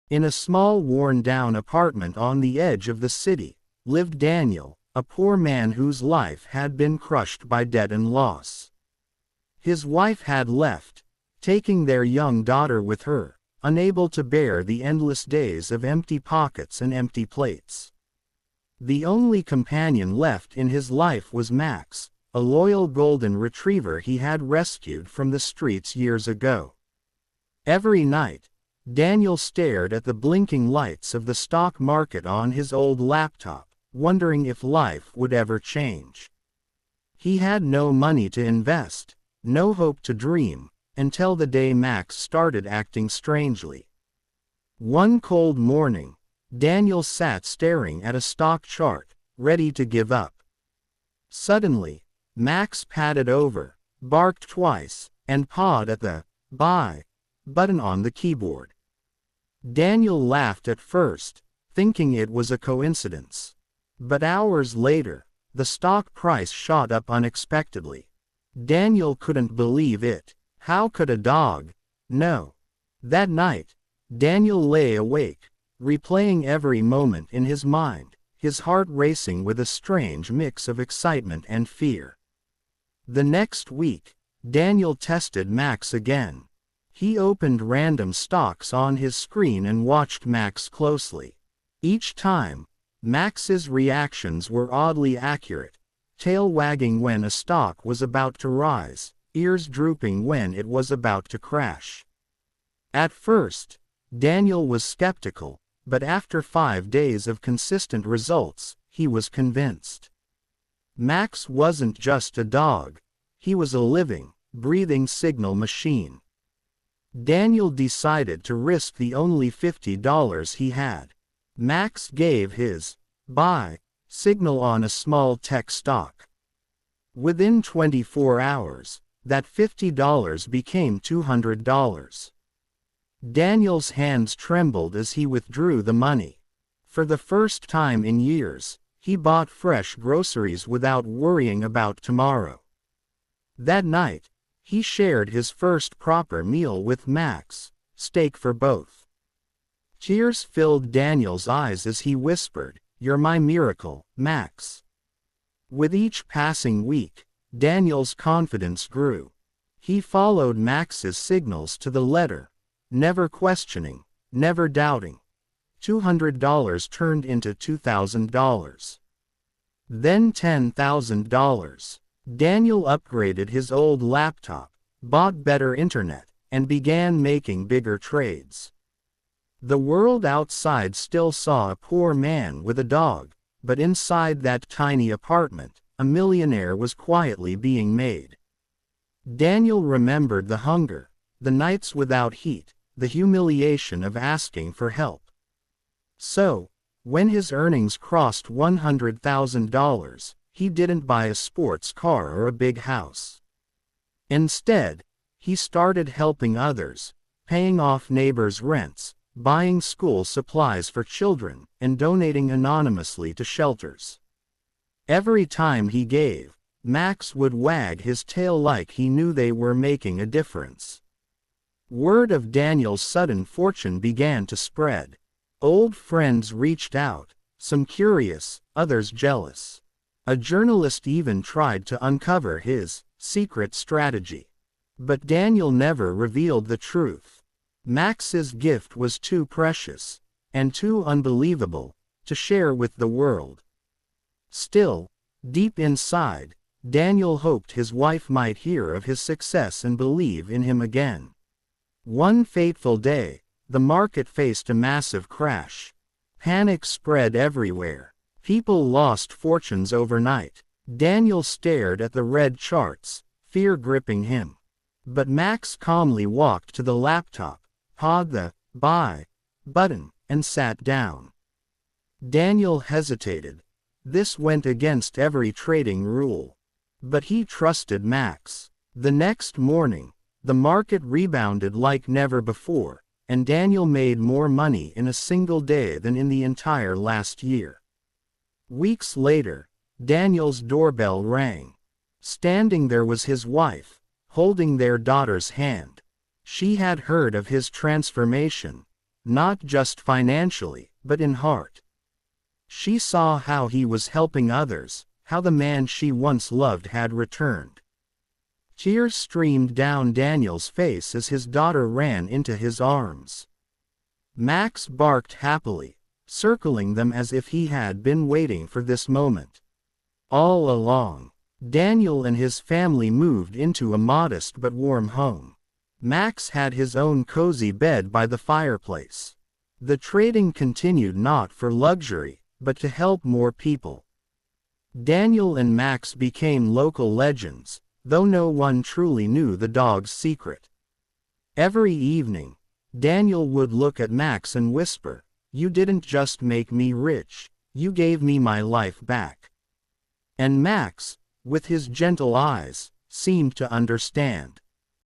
In a small worn-down apartment on the edge of the city, lived Daniel, a poor man whose life had been crushed by debt and loss. His wife had left, taking their young daughter with her, unable to bear the endless days of empty pockets and empty plates. The only companion left in his life was Max, a loyal golden retriever he had rescued from the streets years ago. Every night, Daniel stared at the blinking lights of the stock market on his old laptop, wondering if life would ever change. He had no money to invest, no hope to dream, until the day Max started acting strangely. One cold morning, Daniel sat staring at a stock chart, ready to give up. Suddenly, Max padded over, barked twice, and pawed at the buy button on the keyboard. Daniel laughed at first, thinking it was a coincidence. But hours later, the stock price shot up unexpectedly. Daniel couldn't believe it. How could a dog know? That night, Daniel lay awake, replaying every moment in his mind, his heart racing with a strange mix of excitement and fear. The next week, Daniel tested Max again. He opened random stocks on his screen and watched Max closely. Each time, Max's reactions were oddly accurate, tail wagging when a stock was about to rise, ears drooping when it was about to crash. At first, Daniel was skeptical, but after 5 days of consistent results, he was convinced. Max wasn't just a dog, he was a living, breathing signal machine. Daniel decided to risk the only $50 he had. Max gave his buy signal on a small tech stock. Within 24 hours, that $50 became $200. Daniel's hands trembled as he withdrew the money. For the first time in years, he bought fresh groceries without worrying about tomorrow. That night, he shared his first proper meal with Max, steak for both. Tears filled Daniel's eyes as he whispered, "You're my miracle, Max." With each passing week, Daniel's confidence grew. He followed Max's signals to the letter, never questioning, never doubting. $200 turned into $2,000. Then $10,000. Daniel upgraded his old laptop, bought better internet, and began making bigger trades. The world outside still saw a poor man with a dog, but inside that tiny apartment, a millionaire was quietly being made. Daniel remembered the hunger, the nights without heat, the humiliation of asking for help. So, when his earnings crossed $100,000, he didn't buy a sports car or a big house. Instead, he started helping others, paying off neighbors' rents, buying school supplies for children, and donating anonymously to shelters. Every time he gave, Max would wag his tail like he knew they were making a difference. Word of Daniel's sudden fortune began to spread. Old friends reached out, some curious, others jealous. A journalist even tried to uncover his secret strategy. But Daniel never revealed the truth. Max's gift was too precious, and too unbelievable, to share with the world. Still, deep inside, Daniel hoped his wife might hear of his success and believe in him again. One fateful day, the market faced a massive crash. Panic spread everywhere. People lost fortunes overnight. Daniel stared at the red charts, fear gripping him. But Max calmly walked to the laptop, pawed the buy button, and sat down. Daniel hesitated. This went against every trading rule. But he trusted Max. The next morning, the market rebounded like never before, and Daniel made more money in a single day than in the entire last year. Weeks later, Daniel's doorbell rang. Standing there was his wife, holding their daughter's hand. She had heard of his transformation. not just financially, but in heart. She saw how he was helping others, how the man she once loved had returned. Tears streamed down Daniel's face as his daughter ran into his arms. Max barked happily, circling them as if he had been waiting for this moment. All along, Daniel and his family moved into a modest but warm home. Max had his own cozy bed by the fireplace. The trading continued not for luxury, but to help more people. Daniel and Max became local legends, though no one truly knew the dog's secret. Every evening, Daniel would look at Max and whisper, "You didn't just make me rich, you gave me my life back." And Max, with his gentle eyes, seemed to understand.